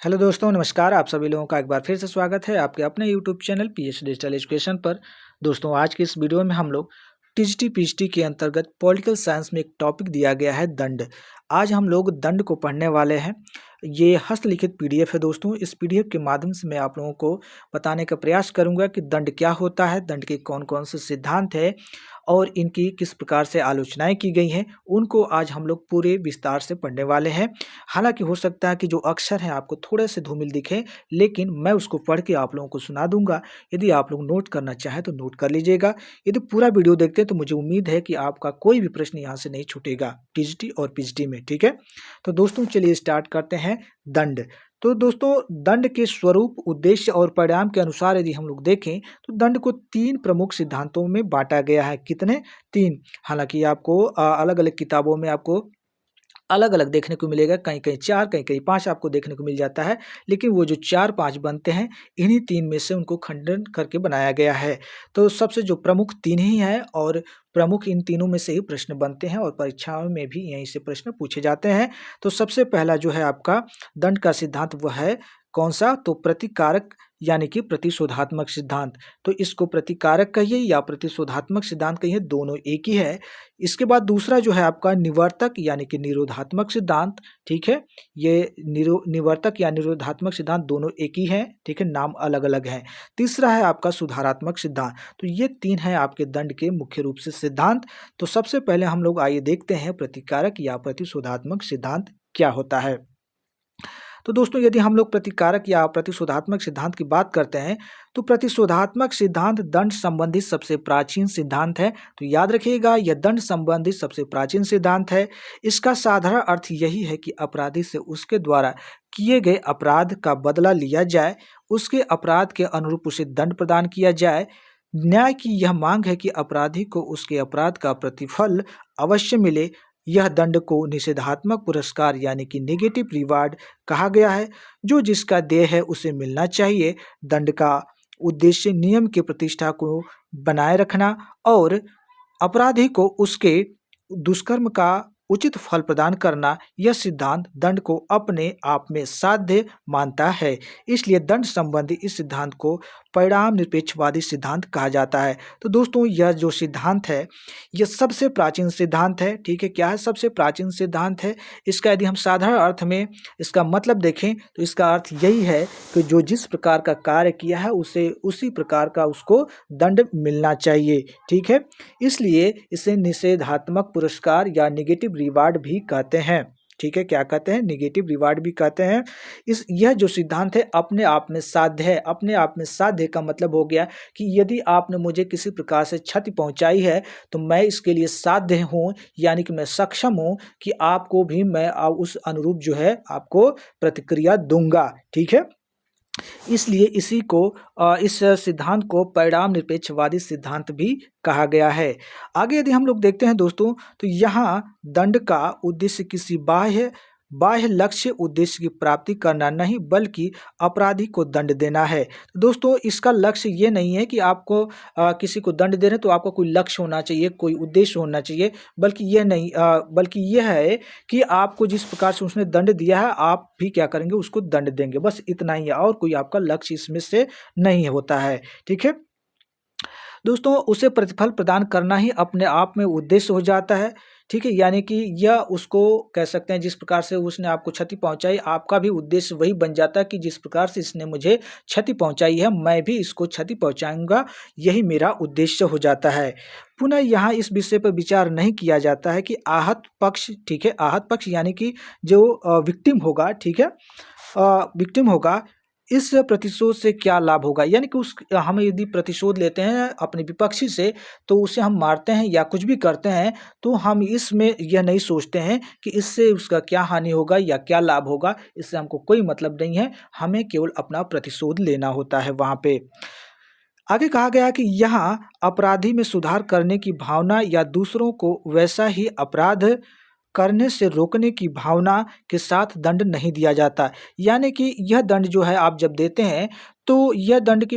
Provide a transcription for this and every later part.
Hello दोस्तों, नमस्कार। आप सभी लोगों का एक बार फिर से स्वागत है आपके अपने YouTube channel pH digital education पर। दोस्तों, आज की इस वीडियो में हम लोग टीजीटी पीएचडी के अंतर्गत पॉलिटिकल साइंस में एक टॉपिक दिया गया है दंड। आज हम लोग दंड को पढ़ने वाले हैं। ये हस्तलिखित पीडीएफ है दोस्तों। इस पीडीएफ के माध्यम से मैं आप लोगों को बताने का प्रयास करूंगा कि दंड क्या होता है, दंड के कौन कौन से सिद्धांत है और इनकी किस प्रकार से आलोचनाएं की गई हैं, उनको आज हम लोग पूरे विस्तार से पढ़ने वाले हैं। हालांकि हो सकता है कि जो अक्षर हैं आपको थोड़े से धूमिल दिखे, लेकिन मैं उसको पढ़ के आप लोगों को सुना दूंगा। यदि आप लोग नोट करना चाहें तो नोट कर लीजिएगा। यदि पूरा वीडियो देखते हैं तो मुझे उम्मीद है कि आपका कोई भी प्रश्न यहाँ से नहीं छूटेगा टीजीटी और पीएचडी में। ठीक है, तो दोस्तों चलिए स्टार्ट करते हैं। दंड। तो दोस्तों, दंड के स्वरूप, उद्देश्य और परिणाम के अनुसार यदि हम लोग देखें तो दंड को तीन प्रमुख सिद्धांतों में बांटा गया है। कितने? तीन। हालांकि आपको अलग अलग किताबों में आपको अलग अलग देखने को मिलेगा, कहीं कहीं चार, कहीं कहीं पांच आपको देखने को मिल जाता है, लेकिन वो जो चार पांच बनते हैं, इन्हीं तीन में से उनको खंडन करके बनाया गया है। तो सबसे जो प्रमुख तीन ही हैं और प्रमुख इन तीनों में से ही प्रश्न बनते हैं और परीक्षाओं में भी यहीं से प्रश्न पूछे जाते हैं। तो सबसे पहला जो है आपका दंड का सिद्धांत वह है कौन सा? तो प्रतिकारक यानी कि प्रतिशोधात्मक सिद्धांत। तो इसको प्रतिकारक कहिए या प्रतिशोधात्मक सिद्धांत कहिए, दोनों एक ही है। इसके बाद दूसरा जो है आपका निवर्तक यानी कि निरोधात्मक सिद्धांत। ठीक है, ये निवर्तक या निरोधात्मक सिद्धांत दोनों एक ही हैं। ठीक है, नाम अलग अलग हैं। तीसरा है आपका सुधारात्मक सिद्धांत। तो ये तीन है आपके दंड के मुख्य रूप से सिद्धांत। तो सबसे पहले हम लोग आइए देखते हैं प्रतिकारक या प्रतिशोधात्मक सिद्धांत क्या होता है। तो दोस्तों, यदि हम लोग प्रतिकारक या प्रतिशोधात्मक सिद्धांत की बात करते हैं तो प्रतिशोधात्मक सिद्धांत दंड संबंधित सबसे प्राचीन सिद्धांत है। तो याद रखिएगा, यह दंड संबंधित सबसे प्राचीन सिद्धांत है। इसका साधारण अर्थ यही है कि अपराधी से उसके द्वारा किए गए अपराध का बदला लिया जाए, उसके अपराध के अनुरूप उसे दंड प्रदान किया जाए। न्याय की यह मांग है कि अपराधी को उसके अपराध का प्रतिफल अवश्य मिले। यह दंड को निषेधात्मक पुरस्कार यानी कि नेगेटिव रिवार्ड कहा गया है। जो जिसका देय है उसे मिलना चाहिए। दंड का उद्देश्य नियम की प्रतिष्ठा को बनाए रखना और अपराधी को उसके दुष्कर्म का उचित फल प्रदान करना। यह सिद्धांत दंड को अपने आप में साध्य मानता है। इसलिए दंड संबंधी इस सिद्धांत को परिणाम निरपेक्षवादी सिद्धांत कहा जाता है। तो दोस्तों, यह जो सिद्धांत है यह सबसे प्राचीन सिद्धांत है। ठीक है, क्या है? सबसे प्राचीन सिद्धांत है। इसका यदि हम साधारण अर्थ में इसका मतलब देखें तो इसका अर्थ यही है कि जो जिस प्रकार का कार्य किया है उसे उसी प्रकार का उसको दंड मिलना चाहिए। ठीक है, इसलिए इसे निषेधात्मक पुरस्कार या नेगेटिव रिवार्ड भी कहते हैं। ठीक है, क्या कहते हैं? नेगेटिव रिवार्ड भी कहते हैं। यह जो सिद्धांत है अपने आप में साध्य है। अपने आप में साध्य का मतलब हो गया कि यदि आपने मुझे किसी प्रकार से क्षति पहुंचाई है तो मैं इसके लिए साध्य हूं, यानी कि मैं सक्षम हूं कि आपको भी मैं उस अनुरूप जो है आपको प्रतिक्रिया दूंगा। ठीक है, इसलिए इस सिद्धांत को परिणाम निरपेक्षवादी सिद्धांत भी कहा गया है। आगे यदि हम लोग देखते हैं दोस्तों, तो यहाँ दंड का उद्देश्य किसी बाह्य लक्ष्य उद्देश्य की प्राप्ति करना नहीं, बल्कि अपराधी को दंड देना है। तो दोस्तों, इसका लक्ष्य ये नहीं है कि आपको किसी को दंड दे रहे हैं तो आपका कोई लक्ष्य होना चाहिए, कोई उद्देश्य होना चाहिए, बल्कि ये नहीं, बल्कि यह है कि आपको जिस प्रकार से उसने दंड दिया है आप भी क्या करेंगे? उसको दंड देंगे। बस इतना ही है, और कोई आपका लक्ष्य इसमें से नहीं होता है। ठीक है दोस्तों, उसे प्रतिफल प्रदान करना ही अपने आप में उद्देश्य हो जाता है। ठीक है, यानी कि यह उसको कह सकते हैं जिस प्रकार से उसने आपको क्षति पहुंचाई, आपका भी उद्देश्य वही बन जाता है कि जिस प्रकार से इसने मुझे क्षति पहुंचाई है मैं भी इसको क्षति पहुंचाऊंगा, यही मेरा उद्देश्य हो जाता है। पुनः यहाँ इस विषय पर विचार नहीं किया जाता है कि आहत पक्ष, ठीक है, आहत पक्ष यानी कि जो विक्टिम होगा, ठीक है, विक्टिम होगा, इस प्रतिशोध से क्या लाभ होगा। यानी कि हम यदि प्रतिशोध लेते हैं अपने विपक्षी से तो उसे हम मारते हैं या कुछ भी करते हैं तो हम इसमें यह नहीं सोचते हैं कि इससे उसका क्या हानि होगा या क्या लाभ होगा। इससे हमको कोई मतलब नहीं है, हमें केवल अपना प्रतिशोध लेना होता है। वहाँ पे आगे कहा गया कि यहाँ अपराधी में सुधार करने की भावना या दूसरों को वैसा ही अपराध करने से रोकने की भावना के साथ दंड नहीं दिया जाता। यानी कि यह दंड जो है आप जब देते हैं तो यह दंड की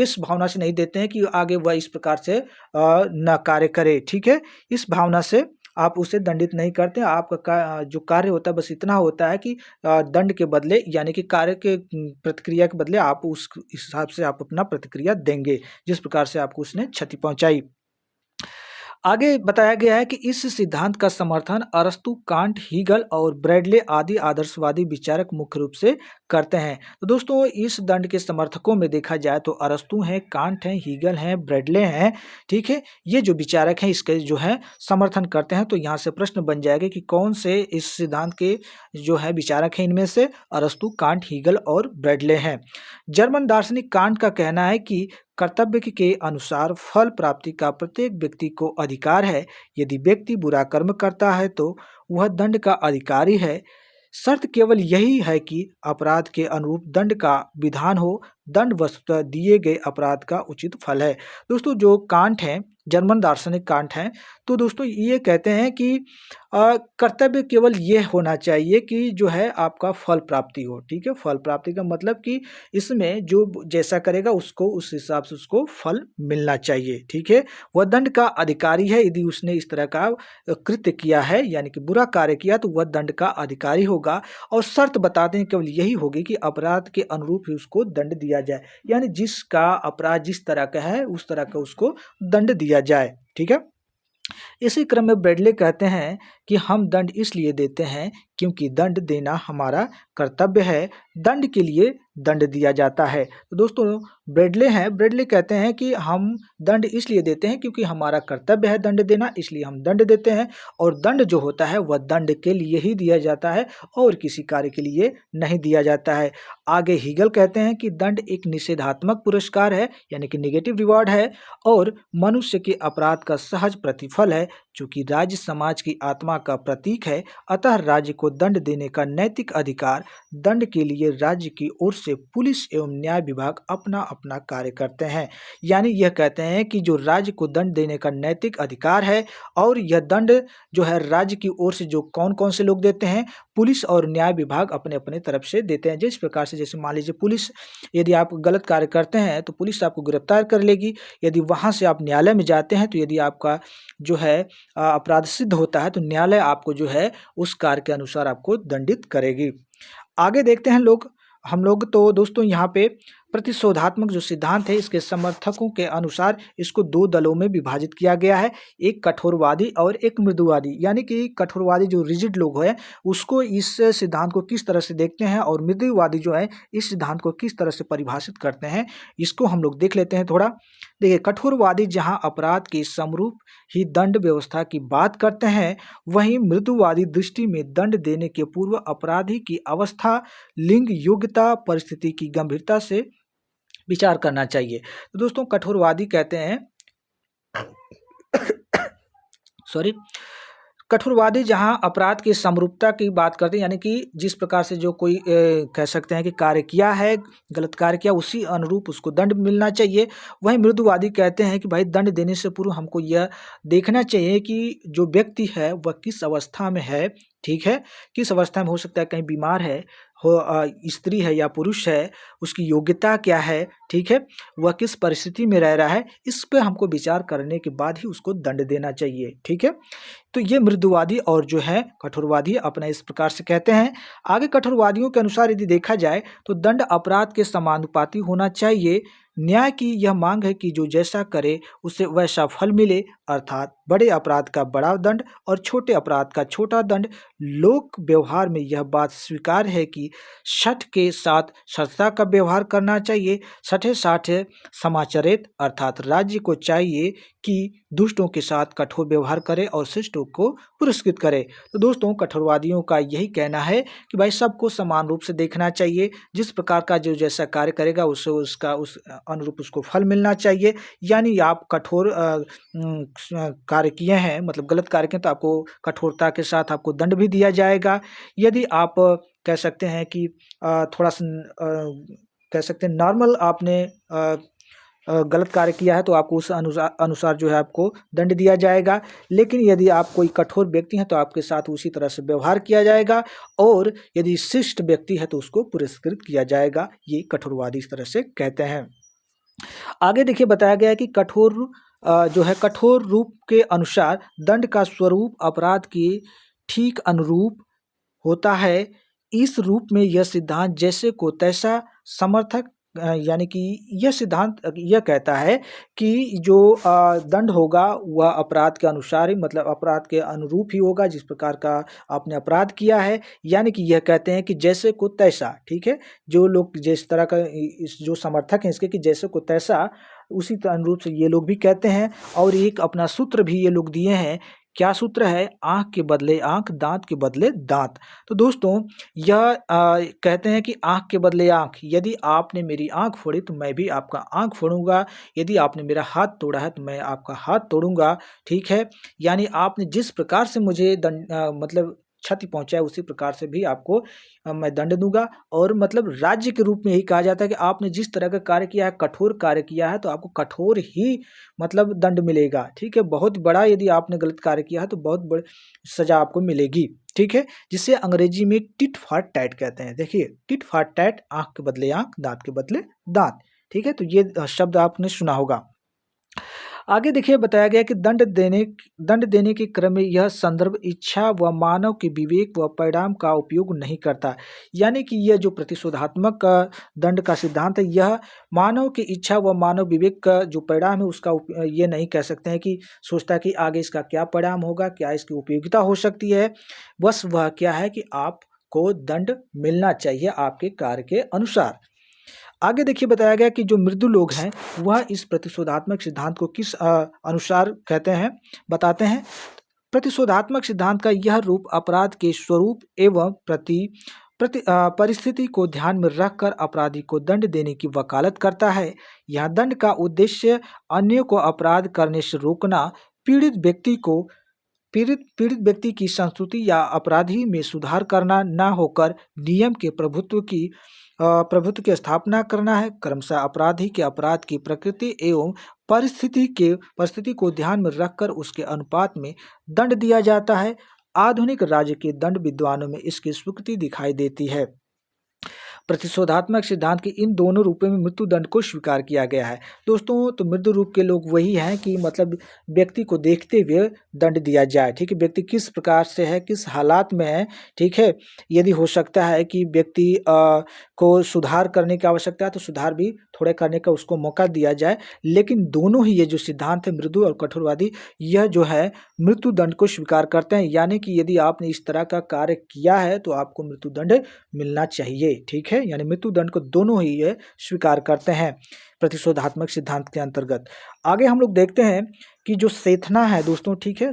इस भावना से नहीं देते हैं कि आगे वह इस प्रकार से न कार्य करे। ठीक है, इस भावना से आप उसे दंडित नहीं करते। आपका जो कार्य होता है बस इतना होता है कि दंड के बदले यानी कि कार्य के प्रतिक्रिया के बदले आप उस हिसाब से आप अपना प्रतिक्रिया देंगे, जिस प्रकार से आपको उसने क्षति पहुँचाई। आगे बताया गया है कि इस सिद्धांत का समर्थन अरस्तु, कांट, हीगल और ब्रैडले आदि आदर्शवादी विचारक मुख्य रूप से करते हैं। तो दोस्तों इस दंड के समर्थकों में देखा जाए तो अरस्तु हैं, कांट हैं, हीगल हैं, ब्रैडले हैं, ठीक है। ये जो विचारक हैं इसके जो है समर्थन करते हैं। तो यहाँ से प्रश्न बन जाएगा कि कौन से इस सिद्धांत के जो है विचारक हैं, इनमें से अरस्तु, कांट, हीगल और ब्रैडले हैं। जर्मन दार्शनिक कांट का कहना है कि कर्तव्य के अनुसार फल प्राप्ति का प्रत्येक व्यक्ति को अधिकार है। यदि व्यक्ति बुरा कर्म करता है तो वह दंड का अधिकारी है। शर्त केवल यही है कि अपराध के अनुरूप दंड का विधान हो। दंड वस्तुतः दिए गए अपराध का उचित फल है। दोस्तों जो कांट हैं, जर्मन दार्शनिक कांट हैं, तो दोस्तों ये कहते हैं कि कर्तव्य केवल ये होना चाहिए कि जो है आपका फल प्राप्ति हो, ठीक है। फल प्राप्ति का मतलब कि इसमें जो जैसा करेगा उसको उस हिसाब से उसको फल मिलना चाहिए, ठीक है। वह दंड का अधिकारी है। यदि उसने इस तरह का कृत्य किया है यानी कि बुरा कार्य किया तो वह दंड का अधिकारी होगा। और शर्त बताते हैं केवल यही होगी कि अपराध के अनुरूप ही उसको दंड दिया जाए, यानी जिसका अपराध जिस तरह का है उस तरह का उसको दंड दिया जाए, ठीक है। इसी क्रम में ब्रैडले कहते हैं कि हम दंड इसलिए देते हैं क्योंकि दंड देना हमारा कर्तव्य है। दंड के लिए दंड दिया जाता है। तो दोस्तों ब्रैडले हैं, ब्रैडले कहते हैं कि हम दंड इसलिए देते हैं क्योंकि हमारा कर्तव्य है दंड देना, इसलिए हम दंड देते हैं। और दंड जो होता है वह दंड के लिए ही दिया जाता है और किसी कार्य के लिए नहीं दिया जाता है। आगे हीगल कहते हैं कि दंड एक निषेधात्मक पुरस्कार है यानी कि नेगेटिव रिवॉर्ड है और मनुष्य के अपराध का सहज प्रतिफल है। चूंकि राज्य समाज की आत्मा का प्रतीक है, अतः राज्य को दंड देने का नैतिक अधिकार। दंड के लिए राज्य की ओर से पुलिस एवं न्याय विभाग अपना अपना कार्य करते हैं। यानी यह कहते हैं कि जो राज्य को दंड देने का नैतिक अधिकार है और यह दंड जो है राज्य की ओर से जो कौन कौन से लोग देते हैं, पुलिस और न्याय विभाग अपने अपने तरफ से देते हैं। जिस प्रकार से जैसे मान लीजिए पुलिस, यदि आप गलत कार्य करते हैं तो पुलिस आपको गिरफ्तार कर लेगी। यदि वहाँ से आप न्यायालय में जाते हैं तो यदि आपका जो है अपराध सिद्ध होता है तो न्यायालय आपको जो है उस कार्य के अनुसार आपको दंडित करेगी। आगे देखते हैं हम लोग तो दोस्तों यहाँ पे प्रतिशोधात्मक जो सिद्धांत है इसके समर्थकों के अनुसार इसको दो दलों में विभाजित किया गया है, एक कठोरवादी और एक मृदुवादी। यानी कि कठोरवादी जो रिजिड लोग हैं उसको इस सिद्धांत को किस तरह से देखते हैं और मृदुवादी जो है इस सिद्धांत को किस तरह से परिभाषित करते हैं, इसको हम लोग देख लेते हैं थोड़ा। देखिए कठोरवादी जहाँ अपराध के समरूप ही दंड व्यवस्था की बात करते हैं, वहीं मृदुवादी दृष्टि में दंड देने के पूर्व अपराधी की अवस्था, लिंग, योग्यता, परिस्थिति की गंभीरता से विचार करना चाहिए। तो दोस्तों कठोरवादी कहते हैं सॉरी कठोरवादी जहां अपराध की समरूपता की बात करते हैं यानी कि जिस प्रकार से जो कोई कह सकते हैं कि कार्य किया है, गलत कार्य किया, उसी अनुरूप उसको दंड मिलना चाहिए। वहीं मृदुवादी कहते हैं कि भाई दंड देने से पूर्व हमको यह देखना चाहिए कि जो व्यक्ति है वह किस अवस्था में है, ठीक है, किस अवस्था में हो सकता है कहीं बीमार है हो, स्त्री है या पुरुष है, उसकी योग्यता क्या है, ठीक है, वह किस परिस्थिति में रह रहा है, इस पे हमको विचार करने के बाद ही उसको दंड देना चाहिए, ठीक है। तो ये मृदुवादी और जो है कठोरवादी अपना इस प्रकार से कहते हैं। आगे कठोरवादियों के अनुसार यदि देखा जाए तो दंड अपराध के समानुपाती होना चाहिए। न्याय की यह मांग है कि जो जैसा करे उसे वैसा फल मिले, अर्थात बड़े अपराध का बड़ा दंड और छोटे अपराध का छोटा दंड। लोक व्यवहार में यह बात स्वीकार है कि सठ के साथ सठता का व्यवहार करना चाहिए। सठे साठे समाचरित, अर्थात राज्य को चाहिए कि दुष्टों के साथ कठोर व्यवहार करे और शिष्टों को पुरस्कृत करे। तो दोस्तों कठोरवादियों का यही कहना है कि भाई सबको समान रूप से देखना चाहिए, जिस प्रकार का जो जैसा कार्य करेगा उससे उसका उस अनुरूप उसको फल मिलना चाहिए। यानी आप कठोर कार्य किए हैं, मतलब गलत कार्य किए तो आपको कठोरता के साथ आपको दंड भी दिया जाएगा। यदि आप कह सकते हैं कि थोड़ा सा कह सकते हैं नॉर्मल आपने गलत कार्य किया है तो आपको उस अनुसार जो है आपको दंड दिया जाएगा। लेकिन यदि आप कोई कठोर व्यक्ति हैं तो आपके साथ उसी तरह से व्यवहार किया जाएगा और यदि शिष्ट व्यक्ति है तो उसको पुरस्कृत किया जाएगा। ये कठोरवादी इस तरह से कहते हैं। आगे देखिए बताया गया है कि कठोर जो है कठोर रूप के अनुसार दंड का स्वरूप अपराध के ठीक अनुरूप होता है। इस रूप में यह सिद्धांत जैसे को तैसा समर्थक यानी कि यह सिद्धांत यह कहता है कि जो दंड होगा वह अपराध के अनुसार ही मतलब अपराध के अनुरूप ही होगा जिस प्रकार का आपने अपराध किया है। यानी कि यह कहते हैं कि जैसे को तैसा, ठीक है। जो लोग जिस तरह का इस जो समर्थक हैं इसके कि जैसे को तैसा, उसी अनुरूप से ये लोग भी कहते हैं। और एक अपना सूत्र भी ये लोग दिए हैं। क्या सूत्र है? आँख के बदले आँख, दाँत के बदले दाँत। तो दोस्तों यह कहते हैं कि आँख के बदले आँख, यदि आपने मेरी आँख फोड़ी तो मैं भी आपका आँख फोड़ूँगा, यदि आपने मेरा हाथ तोड़ा है तो मैं आपका हाथ तोड़ूँगा, ठीक है? यानी आपने जिस प्रकार से मुझे मतलब क्षति पहुँचाए उसी प्रकार से भी आपको मैं दंड दूँगा। और मतलब राज्य के रूप में यही कहा जाता है कि आपने जिस तरह का कार्य किया है, कठोर कार्य किया है, तो आपको कठोर ही मतलब दंड मिलेगा, ठीक है? बहुत बड़ा यदि आपने गलत कार्य किया है तो बहुत बड़ी सज़ा आपको मिलेगी, ठीक है? जिसे अंग्रेजी में टिट फॉर टैट कहते हैं। देखिए, टिट फॉर टैट, आँख के बदले आँख, दाँत के बदले दाँत, ठीक है? तो ये शब्द आपने सुना होगा। आगे देखिए बताया गया कि दंड देने के क्रम में यह संदर्भ इच्छा व मानव के विवेक व परिणाम का उपयोग नहीं करता। यानी कि यह जो प्रतिशोधात्मक दंड का सिद्धांत है, यह मानव की इच्छा व मानव विवेक का जो परिणाम है उसका ये नहीं कह सकते हैं कि सोचता है कि आगे इसका क्या परिणाम होगा, क्या इसकी उपयोगिता हो सकती है। बस वह क्या है कि आपको दंड मिलना चाहिए आपके कार्य के अनुसार। आगे देखिए बताया गया कि जो मृदु लोग हैं वह इस प्रतिशोधात्मक सिद्धांत को किस अनुसार कहते हैं, बताते हैं। प्रतिशोधात्मक सिद्धांत का यह रूप अपराध के स्वरूप एवं परिस्थिति को ध्यान में रखकर अपराधी को दंड देने की वकालत करता है। यह दंड का उद्देश्य अन्य को अपराध करने से रोकना, पीड़ित व्यक्ति की संस्कृति या अपराधी में सुधार करना न होकर नियम के प्रभुत्व की स्थापना करना है। क्रमशः अपराधी के अपराध की प्रकृति एवं परिस्थिति को ध्यान में रखकर उसके अनुपात में दंड दिया जाता है। आधुनिक राज्य के दंड विद्वानों में इसकी स्वीकृति दिखाई देती है। प्रतिशोधात्मक सिद्धांत के इन दोनों रूपों में मृत्यु दंड को स्वीकार किया गया है। दोस्तों तो मृत्यु रूप के लोग वही हैं कि मतलब व्यक्ति को देखते हुए दंड दिया जाए, ठीक है? व्यक्ति किस प्रकार से है, किस हालात में है, ठीक है? यदि हो सकता है कि व्यक्ति को सुधार करने की आवश्यकता है तो सुधार भी थोड़े करने का उसको मौका दिया जाए। लेकिन दोनों ही ये जो सिद्धांत है मृदु और कठोरवादी, यह जो है मृत्यु दंड को स्वीकार करते हैं। यानी कि यदि आपने इस तरह का कार्य किया है तो आपको मृत्यु दंड मिलना चाहिए, ठीक है? यानी मृत्यु दंड को दोनों ही ये स्वीकार करते हैं प्रतिशोधात्मक सिद्धांत के अंतर्गत। आगे हम लोग देखते हैं कि जो सेथना है दोस्तों, ठीक है?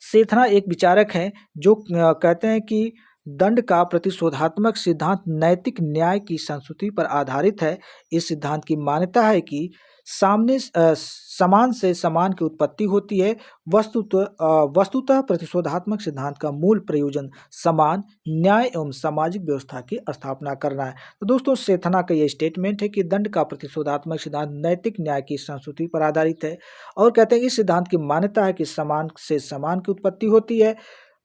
सेथना एक विचारक हैं जो कहते हैं कि दंड का प्रतिशोधात्मक सिद्धांत नैतिक न्याय की संस्कृति पर आधारित है। इस सिद्धांत की मान्यता है कि समान से समान की उत्पत्ति होती है। वस्तुतः प्रतिशोधात्मक सिद्धांत का मूल प्रयोजन समान न्याय एवं सामाजिक व्यवस्था की स्थापना करना है। तो दोस्तों सेथना का ये स्टेटमेंट है कि दंड का प्रतिशोधात्मक सिद्धांत नैतिक न्याय की संस्कृति पर आधारित है और कहते हैं इस सिद्धांत की मान्यता है कि समान से समान की उत्पत्ति होती है,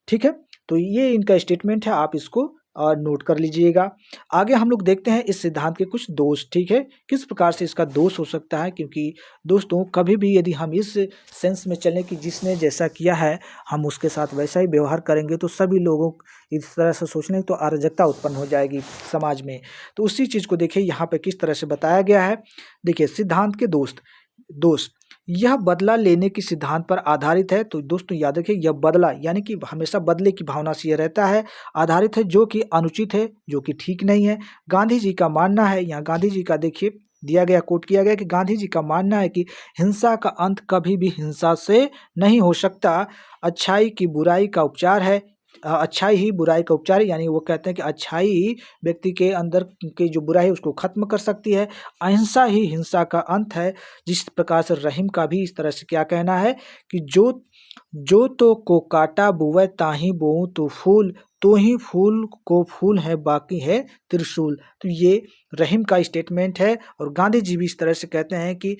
ठीक है? तो ये इनका स्टेटमेंट है, आप इसको नोट कर लीजिएगा। आगे हम लोग देखते हैं इस सिद्धांत के कुछ दोष, ठीक है? किस प्रकार से इसका दोष हो सकता है, क्योंकि दोस्तों कभी भी यदि हम इस सेंस में चलें कि जिसने जैसा किया है हम उसके साथ वैसा ही व्यवहार करेंगे तो सभी लोगों इस तरह से सोचने तो अराजकता उत्पन्न हो जाएगी समाज में। तो उसी चीज़ को देखिए यहाँ पे किस तरह से बताया गया है। देखिए सिद्धांत के दोष, यह बदला लेने के सिद्धांत पर आधारित है। तो दोस्तों याद रखिए यह बदला यानी कि हमेशा बदले की भावना से यह रहता है, आधारित है, जो कि अनुचित है, जो कि ठीक नहीं है। गांधी जी का मानना है, यहाँ गांधी जी का देखिए दिया गया, कोट किया गया कि गांधी जी का मानना है कि हिंसा का अंत कभी भी हिंसा से नहीं हो सकता। अच्छाई की बुराई का उपचार है, अच्छाई ही बुराई का उपचार है। यानी वो कहते हैं कि अच्छाई ही व्यक्ति के अंदर की जो बुराई है उसको खत्म कर सकती है। अहिंसा ही हिंसा का अंत है। जिस प्रकार से रहीम का भी इस तरह से क्या कहना है कि जो तो को काटा बुवै ताहि बोऊं तो फूल, तो ही फूल को फूल है, बाकी है त्रिशूल। तो ये रहीम का स्टेटमेंट है और गांधी जी भी इस तरह से कहते हैं कि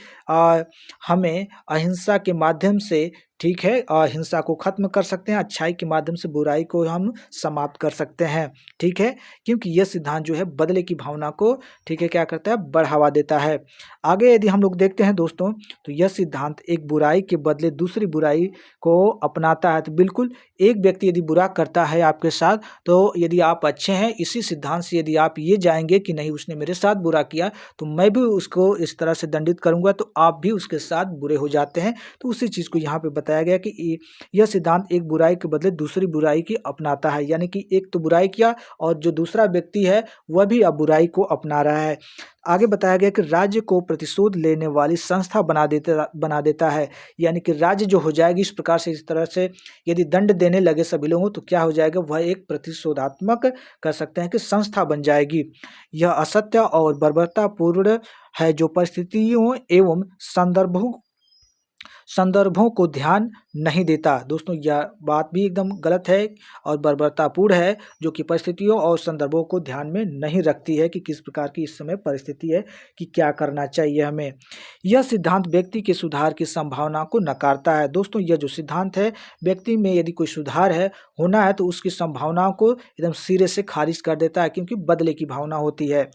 हमें अहिंसा के माध्यम से, ठीक है, हिंसा को खत्म कर सकते हैं, अच्छाई के माध्यम से बुराई को हम समाप्त कर सकते हैं, ठीक है, क्योंकि यह सिद्धांत जो है बदले की भावना को, ठीक है, क्या करता है, बढ़ावा देता है। आगे यदि हम लोग देखते हैं दोस्तों, तो यह सिद्धांत एक बुराई के बदले दूसरी बुराई को अपनाता है। तो बिल्कुल एक व्यक्ति यदि बुरा करता है आपके साथ, तो यदि आप अच्छे हैं, इसी सिद्धांत से यदि आप ये जाएंगे कि नहीं उसने मेरे साथ बुरा किया तो मैं भी उसको इस तरह से दंडित करूंगा, तो आप भी उसके साथ बुरे हो जाते हैं। तो उसी चीज़ को यहाँ पे बताया गया कि यह सिद्धांत एक बुराई के बदले दूसरी बुराई की अपनाता है, यानी कि एक तो बुराई किया और जो दूसरा व्यक्ति है वह भी अब बुराई को अपना रहा है। आगे बताया गया कि राज्य को प्रतिशोध लेने वाली संस्था बना देता है, यानी कि राज्य जो हो जाएगी इस प्रकार से, इस तरह से यदि दंड देने लगे सभी लोगों तो क्या हो जाएगा, वह एक प्रतिशोधात्मक कह सकते हैं कि संस्था बन जाएगी। यह असत्य और बर्बरतापूर्ण है जो परिस्थितियों एवं संदर्भों को ध्यान नहीं देता। दोस्तों यह बात भी एकदम गलत है और बर्बरतापूर्ण है, जो कि परिस्थितियों और संदर्भों को ध्यान में नहीं रखती है कि किस प्रकार की इस समय परिस्थिति है, कि क्या करना चाहिए हमें। यह सिद्धांत व्यक्ति के सुधार की संभावना को नकारता है। दोस्तों यह जो सिद्धांत है, व्यक्ति में यदि कोई सुधार है होना है तो उसकी संभावनाओं को एकदम सिरे से खारिज कर देता है, क्योंकि बदले की भावना होती है।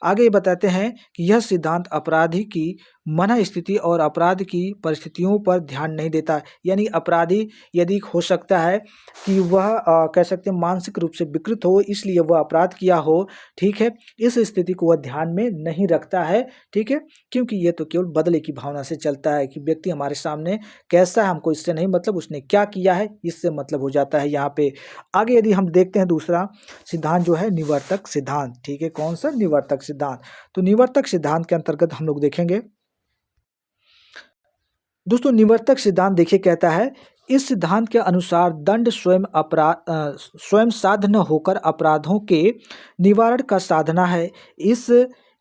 आगे ये बताते हैं कि यह सिद्धांत अपराधी की मन स्थिति और अपराध की परिस्थितियों पर ध्यान नहीं देता, यानी अपराधी यदि हो सकता है कि वह कह सकते हैं मानसिक रूप से विकृत हो, इसलिए वह अपराध किया हो, ठीक है, इस स्थिति को वह ध्यान में नहीं रखता है, ठीक है, क्योंकि ये तो केवल बदले की भावना से चलता है कि व्यक्ति हमारे सामने कैसा है हमको इससे नहीं मतलब, उसने क्या किया है इससे मतलब हो जाता है यहाँ पे। आगे यदि हम देखते हैं दूसरा सिद्धांत जो है निवर्तक सिद्धांत, ठीक है, कौन सा, निवर्तक सिद्धांत। तो निवर्तक सिद्धांत के अंतर्गत हम लोग देखेंगे दोस्तों, निवर्तक सिद्धांत देखिए कहता है, इस सिद्धांत के अनुसार दंड स्वयं साध न होकर अपराधों के निवारण का साधना है।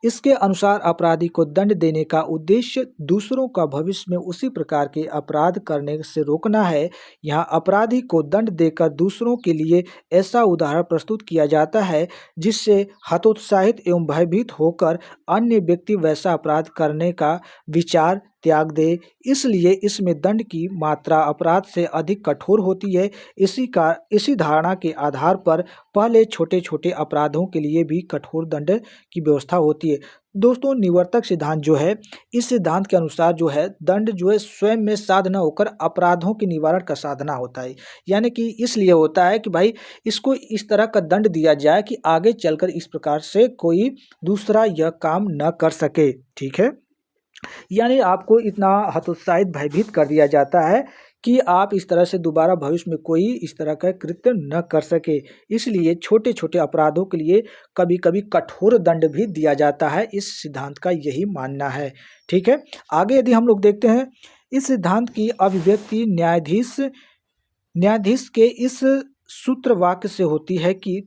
इसके अनुसार अपराधी को दंड देने का उद्देश्य दूसरों का भविष्य में उसी प्रकार के अपराध करने से रोकना है। यहाँ अपराधी को दंड देकर दूसरों के लिए ऐसा उदाहरण प्रस्तुत किया जाता है जिससे हतोत्साहित एवं भयभीत होकर अन्य व्यक्ति वैसा अपराध करने का विचार त्याग दे। इसलिए इसमें दंड की मात्रा अपराध से अधिक कठोर होती है। इसी धारणा के आधार पर पहले छोटे छोटे अपराधों के लिए भी कठोर दंड की व्यवस्था होती है। दोस्तों निवर्तक सिद्धांत जो है, इस सिद्धांत के अनुसार जो है दंड जो है स्वयं में साध न होकर अपराधों के निवारण का साधना होता है, यानी कि इसलिए होता है कि भाई इसको इस तरह का दंड दिया जाए कि आगे चलकर इस प्रकार से कोई दूसरा यह काम न कर सके, ठीक है, यानी आपको इतना हतोत्साहित भयभीत कर दिया जाता है कि आप इस तरह से दोबारा भविष्य में कोई इस तरह का कृत्य न कर सके। इसलिए छोटे छोटे अपराधों के लिए कभी कभी कठोर दंड भी दिया जाता है। इस सिद्धांत का यही मानना है, ठीक है। आगे यदि हम लोग देखते हैं, इस सिद्धांत की अभिव्यक्ति न्यायाधीश के इस सूत्र वाक्य से होती है कि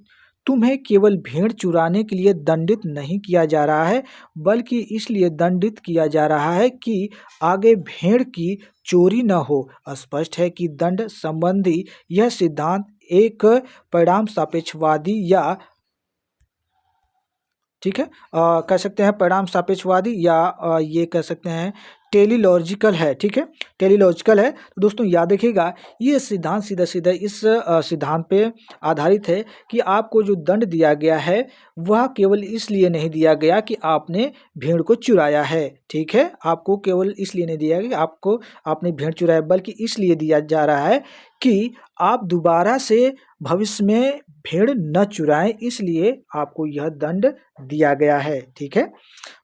तुम्हें केवल भेड़ चुराने के लिए दंडित नहीं किया जा रहा है, बल्कि इसलिए दंडित किया जा रहा है कि आगे भेड़ की चोरी न हो। स्पष्ट है कि दंड संबंधी यह सिद्धांत एक परिणाम सापेक्षवादी या, ठीक है, कह सकते हैं परिणाम सापेक्षवादी या ये कह सकते हैं टेलीलॉजिकल है, ठीक है, टेलीलॉजिकल है। तो दोस्तों याद रखिएगा ये सिद्धांत सीधा सीधा इस सिद्धांत पे आधारित है कि आपको जो दंड दिया गया है वह केवल इसलिए नहीं दिया गया कि आपने भेड़ को चुराया है, ठीक है, आपको केवल इसलिए नहीं दिया गया आपको आपने भेड़ चुराया, बल्कि इसलिए दिया जा रहा है कि आप दोबारा से भविष्य में भेड़ न चुराएं, इसलिए आपको यह दंड दिया गया है, ठीक है।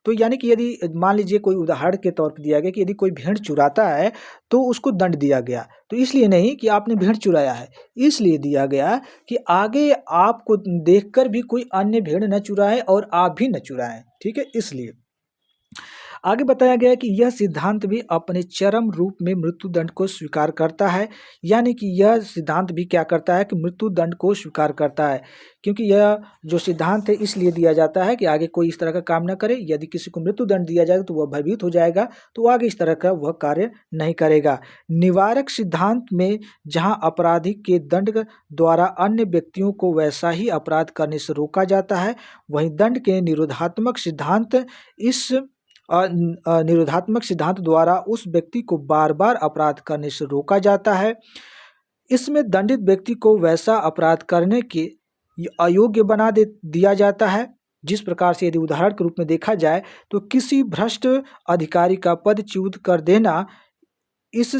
तो यानी कि यदि मान लीजिए कोई उदाहरण के तौर पर दिया गया कि यदि कोई भेड़ चुराता है तो उसको दंड दिया गया, तो इसलिए नहीं कि आपने भेड़ चुराया है, इसलिए दिया गया कि आगे आपको देखकर भी कोई अन्य भेड़ न चुराए और आप भी न चुराएं, ठीक है, इसलिए। आगे बताया गया है कि यह सिद्धांत भी अपने चरम रूप में मृत्युदंड को स्वीकार करता है, यानी कि यह सिद्धांत भी क्या करता है कि मृत्युदंड को स्वीकार करता है, क्योंकि यह जो सिद्धांत है इसलिए दिया जाता है कि आगे कोई इस तरह का काम न करे। यदि किसी को मृत्युदंड दिया जाएगा तो वह भयभीत हो जाएगा, तो वो आगे इस तरह का वह कार्य नहीं करेगा। निवारक सिद्धांत में जहां अपराधी के दंड द्वारा अन्य व्यक्तियों को वैसा ही अपराध करने से रोका जाता है, वहीं दंड के निरोधात्मक सिद्धांत इस निरोधात्मक सिद्धांत द्वारा उस व्यक्ति को बार बार अपराध करने से रोका जाता है। इसमें दंडित व्यक्ति को वैसा अपराध करने के अयोग्य बना दिया जाता है। जिस प्रकार से यदि उदाहरण के रूप में देखा जाए तो किसी भ्रष्ट अधिकारी का पदच्युत कर देना इस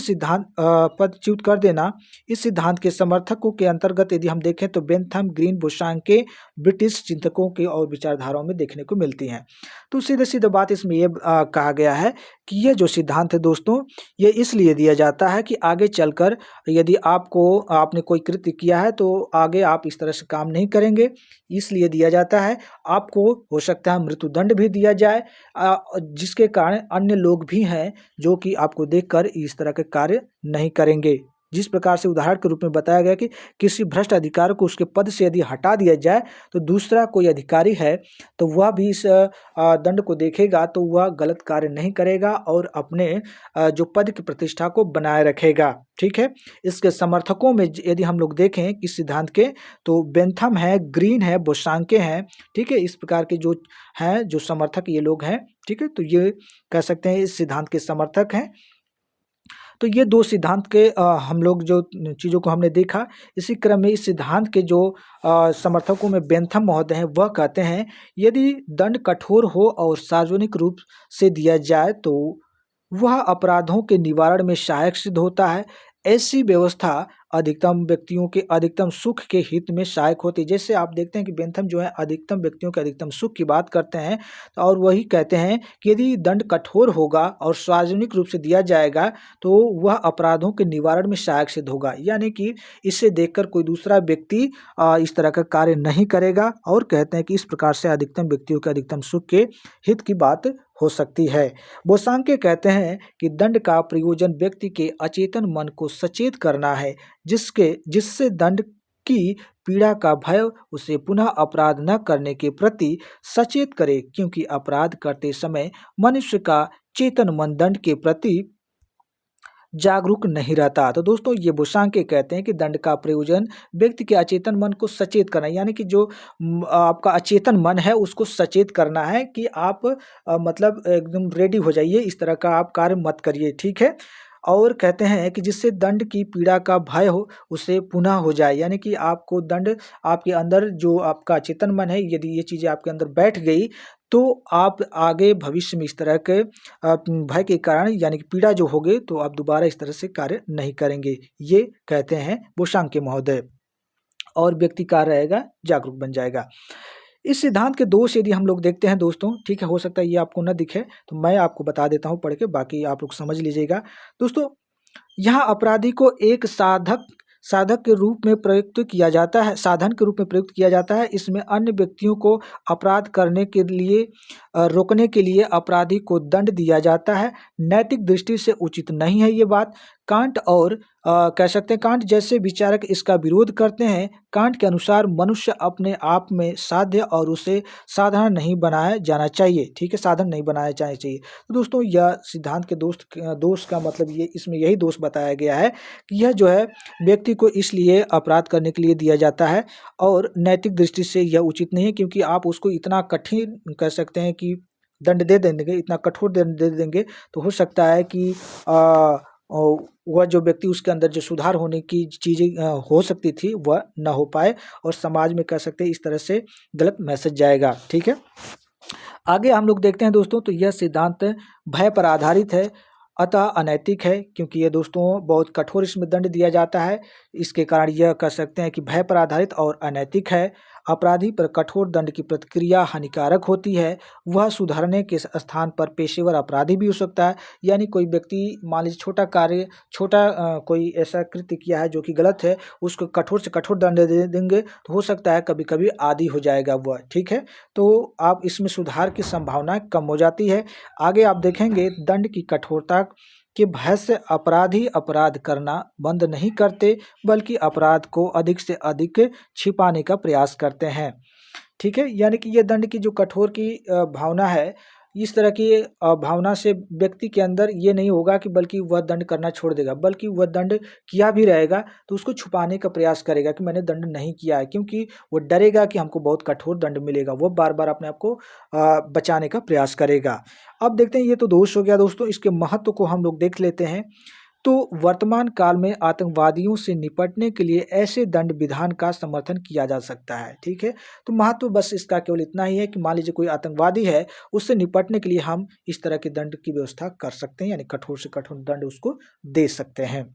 सिद्धांत के समर्थकों के अंतर्गत यदि हम देखें तो बेंथम, ग्रीन, बोशांके ब्रिटिश चिंतकों के और विचारधाराओं में देखने को मिलती हैं। तो सीधे सीधे बात इसमें ये कहा गया है कि ये जो सिद्धांत है दोस्तों, ये इसलिए दिया जाता है कि आगे चलकर यदि आपने कोई कृत्य किया है तो आगे आप इस तरह से काम नहीं करेंगे, इसलिए दिया जाता है। आपको हो सकता है मृत्युदंड भी दिया जाए, जिसके कारण अन्य लोग भी हैं जो कि आपको देखकर इस तरह के कार्य नहीं करेंगे। जिस प्रकार से उदाहरण के रूप में बताया गया कि किसी भ्रष्ट अधिकारी को उसके पद से यदि हटा दिया जाए तो दूसरा कोई अधिकारी है तो वह भी इस दंड को देखेगा तो वह गलत कार्य नहीं करेगा और अपने जो पद की प्रतिष्ठा को बनाए रखेगा। ठीक है, इसके समर्थकों में यदि हम लोग देखें इस सिद्धांत के तो बेंथम है, ग्रीन है, बोशांके हैं। ठीक है, इस प्रकार के जो हैं जो समर्थक ये लोग हैं। ठीक है, तो ये कह सकते हैं इस सिद्धांत के समर्थक हैं। तो ये दो सिद्धांत के हम लोग जो चीज़ों को हमने देखा, इसी क्रम में इस सिद्धांत के जो समर्थकों में बेंथम महोदय हैं वह कहते हैं यदि दंड कठोर हो और सार्वजनिक रूप से दिया जाए तो वह अपराधों के निवारण में सहायक सिद्ध होता है। ऐसी व्यवस्था अधिकतम व्यक्तियों के अधिकतम सुख के हित में सहायक होती है। जैसे आप देखते हैं कि बेंथम जो है अधिकतम व्यक्तियों के अधिकतम सुख की बात करते हैं और वही कहते हैं कि यदि दंड कठोर होगा और सार्वजनिक रूप से दिया जाएगा तो वह अपराधों के निवारण में सहायक सिद्ध होगा, यानी कि इसे देखकर कोई दूसरा व्यक्ति इस तरह का कार्य नहीं करेगा और कहते हैं कि इस प्रकार से अधिकतम व्यक्तियों के अधिकतम सुख के हित की बात हो सकती है। बोसांके कहते हैं कि दंड का प्रयोजन व्यक्ति के अचेतन मन को सचेत करना है, जिससे दंड की पीड़ा का भय उसे पुनः अपराध न करने के प्रति सचेत करे, क्योंकि अपराध करते समय मनुष्य का चेतन मन दंड के प्रति जागरूक नहीं रहता। तो दोस्तों ये बोसांके कहते हैं कि दंड का प्रयोजन व्यक्ति के अचेतन मन को सचेत करना, यानी कि जो आपका अचेतन मन है उसको सचेत करना है कि आप मतलब एकदम रेडी हो जाइए, इस तरह का आप कार्य मत करिए। ठीक है, और कहते हैं कि जिससे दंड की पीड़ा का भय हो उसे पुनः हो जाए, यानी कि आपको दंड आपके अंदर जो आपका अचेतन मन है यदि ये चीज़ें आपके अंदर बैठ गई तो आप आगे भविष्य में इस तरह के भय के कारण यानी कि पीड़ा जो होगी तो आप दोबारा इस तरह से कार्य नहीं करेंगे, ये कहते हैं बोसांके महोदय, और व्यक्ति का रहेगा जागरूक बन जाएगा। इस सिद्धांत के दोष यदि हम लोग देखते हैं दोस्तों, ठीक है, हो सकता है ये आपको न दिखे तो मैं आपको बता देता हूँ पढ़ के, बाकी आप लोग समझ लीजिएगा। दोस्तों यहाँ अपराधी को एक साधक के रूप में प्रयुक्त किया जाता है, साधन के रूप में प्रयुक्त किया जाता है। इसमें अन्य व्यक्तियों को अपराध करने के लिए रोकने के लिए अपराधी को दंड दिया जाता है। नैतिक दृष्टि से उचित नहीं है ये बात। कांट और कह सकते हैं कांट जैसे विचारक इसका विरोध करते हैं। कांट के अनुसार मनुष्य अपने आप में साध्य और उसे साधारण नहीं बनाया जाना चाहिए। ठीक है, साधन नहीं बनाया जाना चाहिए। तो दोस्तों यह सिद्धांत के दोष का मतलब ये इसमें यही दोष बताया गया है कि यह जो है व्यक्ति को इसलिए अपराध करने के लिए दिया जाता है और नैतिक दृष्टि से यह उचित नहीं है, क्योंकि आप उसको इतना कठिन कह सकते हैं कि दंड दे देंगे, इतना कठोर दंड दे देंगे तो हो सकता है कि वह जो व्यक्ति उसके अंदर जो सुधार होने की चीज़ें हो सकती थी वह ना हो पाए और समाज में कह सकते हैं इस तरह से गलत मैसेज जाएगा। ठीक है, आगे हम लोग देखते हैं दोस्तों, तो यह सिद्धांत भय पर आधारित है, अतः अनैतिक है, क्योंकि ये दोस्तों बहुत कठोर इसमें दंड दिया जाता है। इसके कारण यह कह सकते हैं कि भय पर आधारित और अनैतिक है। अपराधी पर कठोर दंड की प्रतिक्रिया हानिकारक होती है। वह सुधरने के स्थान पर पेशेवर अपराधी भी हो सकता है। यानी कोई व्यक्ति मान लीजिए छोटा कार्य, छोटा कोई ऐसा कृत्य किया है जो कि गलत है, उसको कठोर से कठोर दंड दे देंगे तो हो सकता है कभी कभी आदी हो जाएगा वह, ठीक है। तो आप इसमें सुधार की संभावना कम हो जाती है। आगे आप देखेंगे दंड की कठोरता के भय से अपराधी अपराध करना बंद नहीं करते, बल्कि अपराध को अधिक से अधिक छिपाने का प्रयास करते हैं, ठीक है। यानी कि ये दंड की जो कठोर की भावना है, इस तरह की भावना से व्यक्ति के अंदर ये नहीं होगा कि बल्कि वह दंड करना छोड़ देगा, बल्कि वह दंड किया भी रहेगा तो उसको छुपाने का प्रयास करेगा कि मैंने दंड नहीं किया है, क्योंकि वो डरेगा कि हमको बहुत कठोर दंड मिलेगा। वो बार बार अपने आप को बचाने का प्रयास करेगा। अब देखते हैं, ये तो दोष हो गया दोस्तों, इसके महत्व को हम लोग देख लेते हैं। तो वर्तमान काल में आतंकवादियों से निपटने के लिए ऐसे दंड विधान का समर्थन किया जा सकता है, ठीक है। तो महत्व बस इसका केवल इतना ही है कि मान लीजिए कोई आतंकवादी है, उससे निपटने के लिए हम इस तरह के दंड की व्यवस्था कर सकते हैं, यानी कठोर से कठोर दंड उसको दे सकते हैं।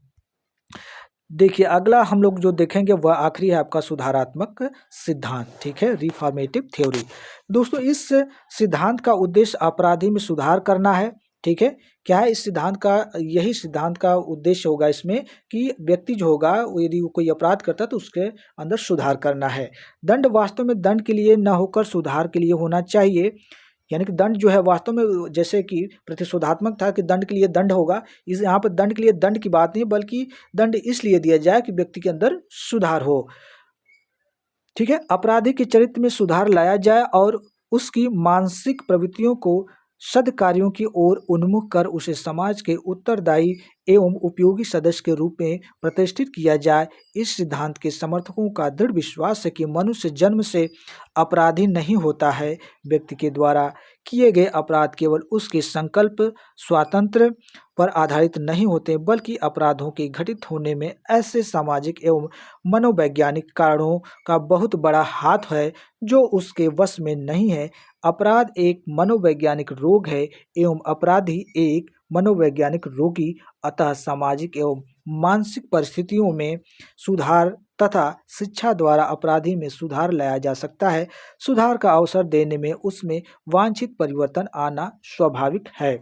देखिए अगला हम लोग जो देखेंगे वह आखिरी है आपका सुधारात्मक सिद्धांत, ठीक है, रिफॉर्मेटिव थ्योरी। दोस्तों इस सिद्धांत का उद्देश्य अपराधी में सुधार करना है, ठीक है। क्या है इस सिद्धांत का, यही सिद्धांत का उद्देश्य होगा इसमें कि व्यक्ति जो होगा यदि वो कोई अपराध करता है तो उसके अंदर सुधार करना है। दंड वास्तव में दंड के लिए न होकर सुधार के लिए होना चाहिए। यानी कि दंड जो है वास्तव में जैसे कि प्रतिशोधात्मक था कि दंड के लिए दंड होगा, इस यहाँ पर दंड के लिए दंड की बात नहीं, बल्कि दंड इसलिए दिया जाए कि व्यक्ति के अंदर सुधार हो, ठीक है। अपराधी के चरित्र में सुधार लाया जाए और उसकी मानसिक प्रवृत्तियों को सद्कार्यों की ओर उन्मुख कर उसे समाज के उत्तरदायी एवं उपयोगी सदस्य के रूप में प्रतिष्ठित किया जाए। इस सिद्धांत के समर्थकों का दृढ़ विश्वास है कि मनुष्य जन्म से अपराधी नहीं होता है। व्यक्ति के द्वारा किए गए अपराध केवल उसके संकल्प स्वातंत्र्य पर आधारित नहीं होते, बल्कि अपराधों के घटित होने में ऐसे सामाजिक एवं मनोवैज्ञानिक कारणों का बहुत बड़ा हाथ है जो उसके वश में नहीं है। अपराध एक मनोवैज्ञानिक रोग है एवं अपराधी एक मनोवैज्ञानिक रोगी। अतः सामाजिक एवं मानसिक परिस्थितियों में सुधार तथा शिक्षा द्वारा अपराधी में सुधार लाया जा सकता है। सुधार का अवसर देने में उसमें वांछित परिवर्तन आना स्वाभाविक है।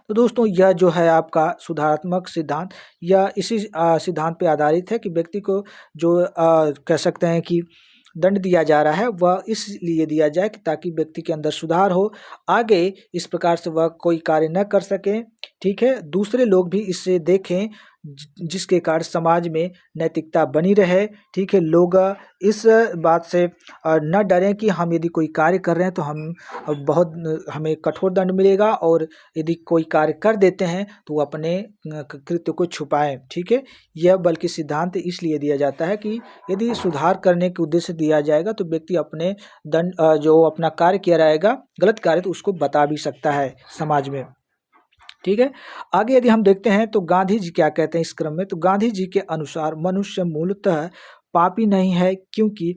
तो दोस्तों यह जो है आपका सुधारात्मक सिद्धांत, यह इसी सिद्धांत पे आधारित है कि व्यक्ति को जो कह सकते हैं कि दंड दिया जा रहा है वह इसलिए दिया जाए कि ताकि व्यक्ति के अंदर सुधार हो, आगे इस प्रकार से वह कोई कार्य न कर सके, ठीक है। दूसरे लोग भी इससे देखें जिसके कारण समाज में नैतिकता बनी रहे, ठीक है। लोग इस बात से न डरें कि हम यदि कोई कार्य कर रहे हैं तो हमें कठोर दंड मिलेगा, और यदि कोई कार्य कर देते हैं तो वो अपने कृत्य को छुपाएं, ठीक है। यह बल्कि सिद्धांत इसलिए दिया जाता है कि यदि सुधार करने के उद्देश्य दिया जाएगा तो व्यक्ति अपने जो अपना कार्य किया रहेगा गलत कार्य तो उसको बता भी सकता है समाज में, ठीक है। आगे यदि हम देखते हैं तो गांधी जी क्या कहते हैं इस क्रम में, तो गांधी जी के अनुसार मनुष्य मूलतः पापी नहीं है, क्योंकि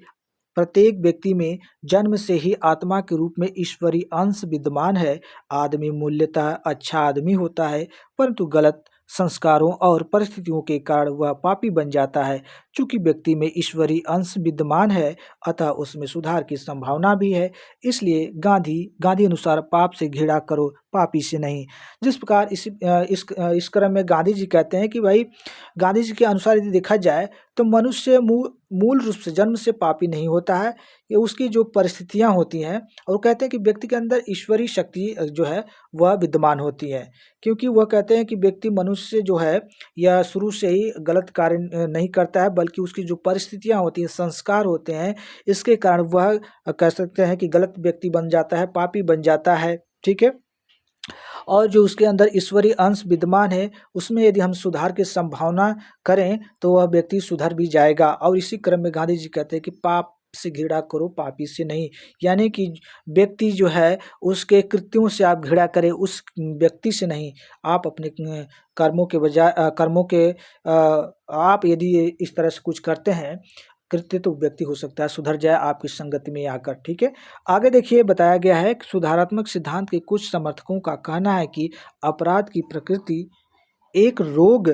प्रत्येक व्यक्ति में जन्म से ही आत्मा के रूप में ईश्वरीय अंश विद्यमान है। आदमी मूल्यतः अच्छा आदमी होता है, परंतु गलत संस्कारों और परिस्थितियों के कारण वह पापी बन जाता है। चूंकि व्यक्ति में ईश्वरीय अंश विद्यमान है, अतः उसमें सुधार की संभावना भी है। इसलिए गांधी अनुसार पाप से घृणा करो, पापी से नहीं। जिस प्रकार इस क्रम में गांधी जी कहते हैं कि भाई गांधी जी के अनुसार यदि देखा जाए तो मनुष्य मूल रूप से जन्म से पापी नहीं होता है, ये उसकी जो परिस्थितियां होती हैं, और कहते हैं कि व्यक्ति के अंदर ईश्वरीय शक्ति जो है वह विद्यमान होती है। क्योंकि वह कहते हैं कि व्यक्ति मनुष्य जो है यह शुरू से ही गलत कार्य नहीं करता है, बल्कि उसकी जो परिस्थितियां होती हैं, संस्कार होते हैं, इसके कारण वह कह सकते हैं कि गलत व्यक्ति बन जाता है, पापी बन जाता है, ठीक है। और जो उसके अंदर ईश्वरीय अंश विद्यमान है उसमें यदि हम सुधार की संभावना करें तो वह व्यक्ति सुधर भी जाएगा। और इसी क्रम में गांधी जी कहते हैं कि पाप से घृणा करो, पापी से नहीं। यानी कि व्यक्ति जो है उसके कृत्यों से आप घृणा करें, उस व्यक्ति से नहीं। आप अपने कर्मों के बजाय आप यदि इस तरह से कुछ करते हैं कृत्य तो व्यक्ति हो सकता है सुधर जाए आपकी संगति में आकर, ठीक है। आगे देखिए बताया गया है कि सुधारात्मक सिद्धांत के कुछ समर्थकों का कहना है कि अपराध की प्रकृति एक रोग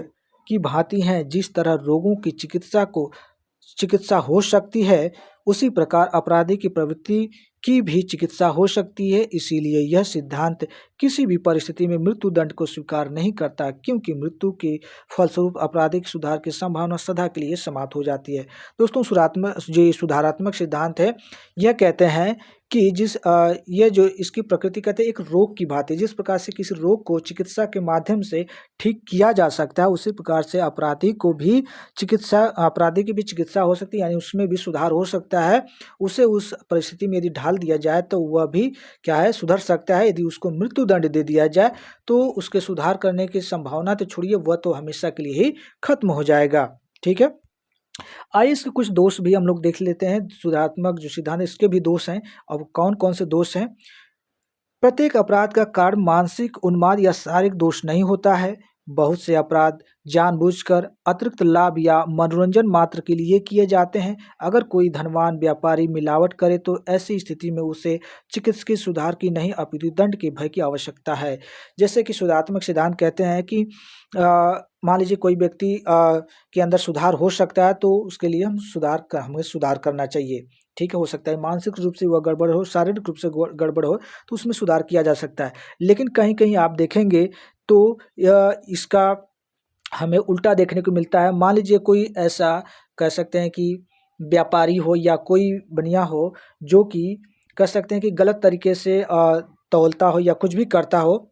की भांति है। जिस तरह रोगों की चिकित्सा हो सकती है उसी प्रकार अपराधी की प्रवृत्ति की भी चिकित्सा हो सकती है। इसीलिए यह सिद्धांत किसी भी परिस्थिति में मृत्यु दंड को स्वीकार नहीं करता, क्योंकि मृत्यु के फलस्वरूप आपराधिक सुधार की संभावना सदा के लिए समाप्त हो जाती है। दोस्तों, सुधारात्मक सिद्धांत है, यह कहते हैं कि ये जो इसकी प्रकृति कहते हैं एक रोग की भांति, जिस प्रकार से किसी रोग को चिकित्सा के माध्यम से ठीक किया जा सकता है, उसी प्रकार से अपराधी की भी चिकित्सा हो सकती है, यानी उसमें भी सुधार हो सकता है। उसे उस परिस्थिति में यदि ढाल दिया जाए तो वह भी क्या है, सुधर सकता है। यदि उसको मृत्यु दंड दे दिया जाए तो उसके सुधार करने की संभावना तो छोड़िए, वह तो हमेशा के लिए ही खत्म हो जाएगा। ठीक है, आइए इसके कुछ दोष भी हम लोग देख लेते हैं। सुधारात्मक जो सिद्धांत है इसके भी दोष हैं। अब कौन कौन से दोष हैं? प्रत्येक अपराध का कारण मानसिक उन्माद या शारीरिक दोष नहीं होता है। बहुत से अपराध जानबूझकर अतिरिक्त लाभ या मनोरंजन मात्र के लिए किए जाते हैं। अगर कोई धनवान व्यापारी मिलावट करे तो ऐसी स्थिति में उसे चिकित्सकीय सुधार की नहीं अपितु दंड के भय की आवश्यकता है। जैसे कि सुधारात्मक सिद्धांत कहते हैं कि मान लीजिए कोई व्यक्ति के अंदर सुधार हो सकता है, तो उसके लिए हमें सुधार करना चाहिए। ठीक है, हो सकता है मानसिक रूप से वह गड़बड़ हो, शारीरिक रूप से गड़बड़ हो, तो उसमें सुधार किया जा सकता है। लेकिन कहीं-कहीं आप देखेंगे तो इसका हमें उल्टा देखने को मिलता है। मान लीजिए कोई ऐसा कह सकते हैं कि व्यापारी हो या कोई बनिया हो, जो कि कह सकते हैं कि गलत तरीके से तौलता हो या कुछ भी करता हो,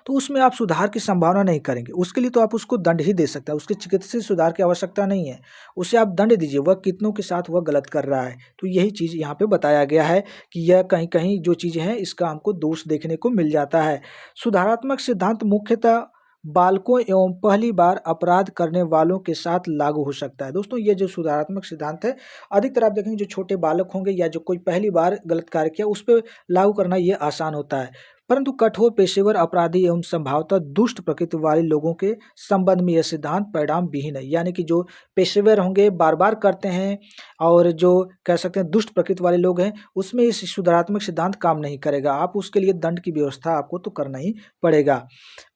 तो उसमें आप सुधार की संभावना नहीं करेंगे। उसके लिए तो आप उसको दंड ही दे सकते हैं, उसके चिकित्सीय सुधार की आवश्यकता नहीं है। उसे आप दंड दीजिए, वह कितनों के साथ वह गलत कर रहा है। तो यही चीज़ यहाँ पे बताया गया है कि यह कहीं-कहीं जो चीज़ें हैं इसका हमको दोष देखने को मिल जाता है। सुधारात्मक सिद्धांत मुख्यतः बालकों एवं पहली बार अपराध करने वालों के साथ लागू हो सकता है। दोस्तों, ये जो सुधारात्मक सिद्धांत है, अधिकतर आप देखेंगे जो छोटे बालक होंगे या जो कोई पहली बार गलत कार्य किया, उस पे लागू करना ये आसान होता है। परंतु कठोर पेशेवर अपराधी एवं संभवतः दुष्ट प्रकृति वाले लोगों के संबंध में यह सिद्धांत परिणाम विहीन है। यानी कि जो पेशेवर होंगे, बार-बार करते हैं, और जो कह सकते हैं दुष्ट प्रकृति वाले लोग हैं, उसमें इस सुधारात्मक सिद्धांत काम नहीं करेगा। आप उसके लिए दंड की व्यवस्था आपको तो करना ही पड़ेगा।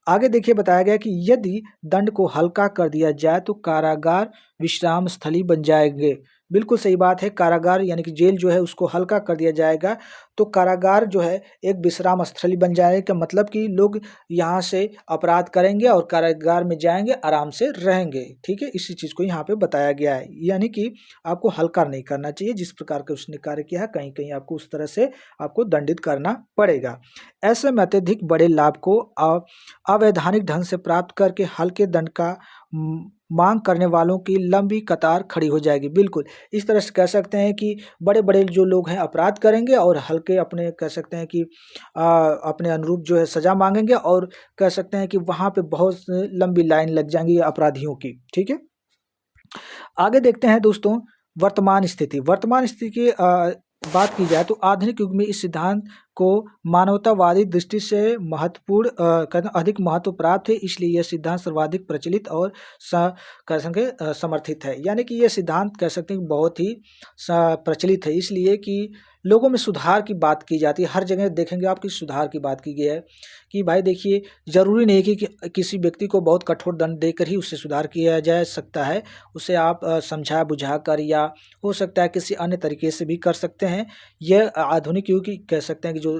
आगे देखिए, बताया गया कि यदि दंड को हल्का कर दिया जाए तो कारागार विश्राम स्थली बन जाएंगे। बिल्कुल सही बात है, कारागार यानी कि जेल जो है उसको हल्का कर दिया जाएगा तो कारागार जो है एक विश्राम स्थली बन जाएगा। मतलब कि लोग यहाँ से अपराध करेंगे और कारागार में जाएंगे, आराम से रहेंगे। ठीक है, इसी चीज़ को यहाँ पे बताया गया है। यानी कि आपको हल्का नहीं करना चाहिए, जिस प्रकार का उसने कार्य किया है कहीं कहीं आपको उस तरह से आपको दंडित करना पड़ेगा। ऐसे में अत्यधिक बड़े लाभ को अवैधानिक ढंग से प्राप्त करके हल्के दंड का मांग करने वालों की लंबी कतार खड़ी हो जाएगी। बिल्कुल, इस तरह से कह सकते हैं कि बड़े-बड़े जो लोग हैं अपराध करेंगे और हल्के अपने कह सकते हैं कि अपने अनुरूप जो है सज़ा मांगेंगे, और कह सकते हैं कि वहाँ पे बहुत लंबी लाइन लग जाएंगी अपराधियों की। ठीक है, आगे देखते हैं दोस्तों वर्तमान स्थिति। वर्तमान स्थिति की बात की जाए तो आधुनिक युग में इस सिद्धांत को मानवतावादी दृष्टि से अधिक महत्व प्राप्त है। इसलिए यह सिद्धांत सर्वाधिक प्रचलित और कह सकते समर्थित है। यानी कि यह सिद्धांत कह सकते हैं बहुत ही प्रचलित है, इसलिए कि लोगों में सुधार की बात की जाती है। हर जगह देखेंगे आप कि सुधार की बात की गई है कि भाई देखिए, ज़रूरी नहीं कि किसी व्यक्ति को बहुत कठोर दंड देकर ही उससे सुधार किया जा सकता है। उसे आप समझा बुझा कर या हो सकता है किसी अन्य तरीके से भी कर सकते हैं। यह आधुनिक युग की कह सकते हैं कि जो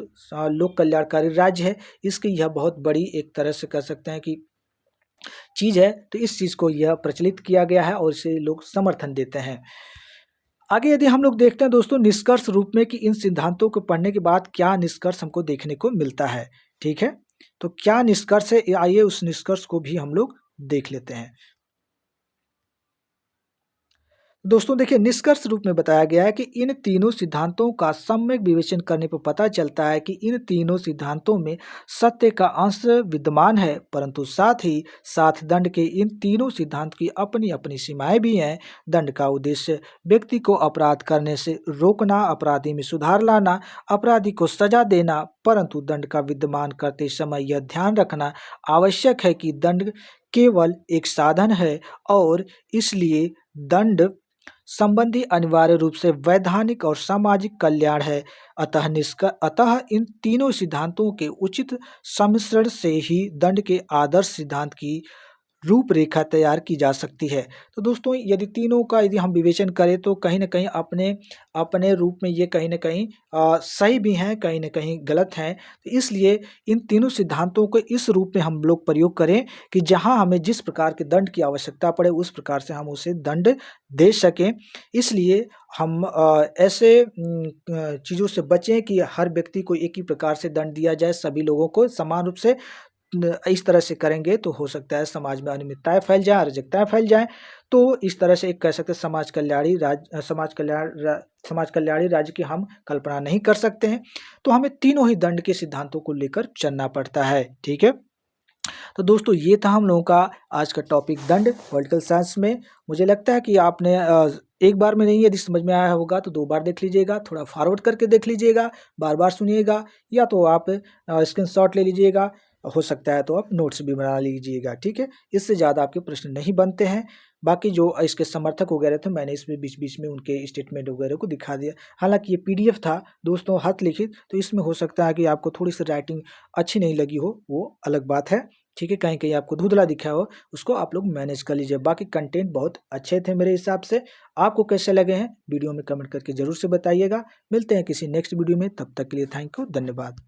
लोक कल्याणकारी राज्य है, इसकी यह बहुत बड़ी एक तरह से कह सकते हैं कि चीज़ है। तो इस चीज़ को यह प्रचलित किया गया है और इसे लोग समर्थन देते हैं। आगे यदि हम लोग देखते हैं दोस्तों निष्कर्ष रूप में कि इन सिद्धांतों को पढ़ने के बाद क्या निष्कर्ष हमको देखने को मिलता है। ठीक है, तो क्या निष्कर्ष है, आइए उस निष्कर्ष को भी हम लोग देख लेते हैं। दोस्तों देखिए, निष्कर्ष रूप में बताया गया है कि इन तीनों सिद्धांतों का सम्यक विवेचन करने पर पता चलता है कि इन तीनों सिद्धांतों में सत्य का अंश विद्यमान है, परंतु साथ ही साथ दंड के इन तीनों सिद्धांत की अपनी अपनी सीमाएं भी हैं। दंड का उद्देश्य व्यक्ति को अपराध करने से रोकना, अपराधी में सुधार लाना, अपराधी को सजा देना, परंतु दंड का विद्यमान करते समय यह ध्यान रखना आवश्यक है कि दंड केवल एक साधन है और इसलिए दंड संबंधी अनिवार्य रूप से वैधानिक और सामाजिक कल्याण है। अतः इन तीनों सिद्धांतों के उचित सम्मिश्रण से ही दंड के आदर्श सिद्धांत की रूपरेखा तैयार की जा सकती है। तो दोस्तों यदि तीनों का यदि हम विवेचन करें तो कहीं न कहीं अपने अपने रूप में ये कहीं न कहीं सही भी हैं, कहीं न कहीं गलत हैं। तो इसलिए इन तीनों सिद्धांतों को इस रूप में हम लोग प्रयोग करें कि जहाँ हमें जिस प्रकार के दंड की आवश्यकता पड़े उस प्रकार से हम उसे दंड दे सकें। इसलिए हम ऐसे चीज़ों से बचें कि हर व्यक्ति को एक ही प्रकार से दंड दिया जाए, सभी लोगों को समान रूप से इस तरह से करेंगे तो हो सकता है समाज में अनियमितताएँ फैल जाएँ, अराजकताएँ फैल जाएँ। तो इस तरह से एक कह सकते हैं समाज कल्याणी राज्य की हम कल्पना नहीं कर सकते हैं। तो हमें तीनों ही दंड के सिद्धांतों को लेकर चलना पड़ता है, ठीक है? तो दोस्तों ये था हम लोगों का आज का टॉपिक दंड पॉलिटिकल साइंस में। मुझे लगता है कि आपने एक बार में नहीं यदि समझ में आया होगा तो 2 बार देख लीजिएगा, थोड़ा फॉरवर्ड करके देख लीजिएगा, बार-बार सुनिएगा या तो आप स्क्रीनशॉट ले लीजिएगा, हो सकता है तो आप नोट्स भी बना लीजिएगा, ठीक है? इससे ज़्यादा आपके प्रश्न नहीं बनते हैं। बाकी जो इसके समर्थक वगैरह थे मैंने इसमें बीच-बीच में उनके स्टेटमेंट वगैरह को दिखा दिया। हालाँकि ये पीडीएफ था दोस्तों हस्त लिखित, तो इसमें हो सकता है कि आपको थोड़ी-सी राइटिंग अच्छी नहीं लगी हो, वो अलग बात है। ठीक है, कहीं-कहीं आपको धुंधला दिखा हो, उसको आप लोग मैनेज कर लीजिए। बाकी कंटेंट बहुत अच्छे थे मेरे हिसाब से। आपको कैसे लगे हैं, वीडियो में कमेंट करके ज़रूर से बताइएगा। मिलते हैं किसी नेक्स्ट वीडियो में, तब तक के लिए थैंक यू, धन्यवाद।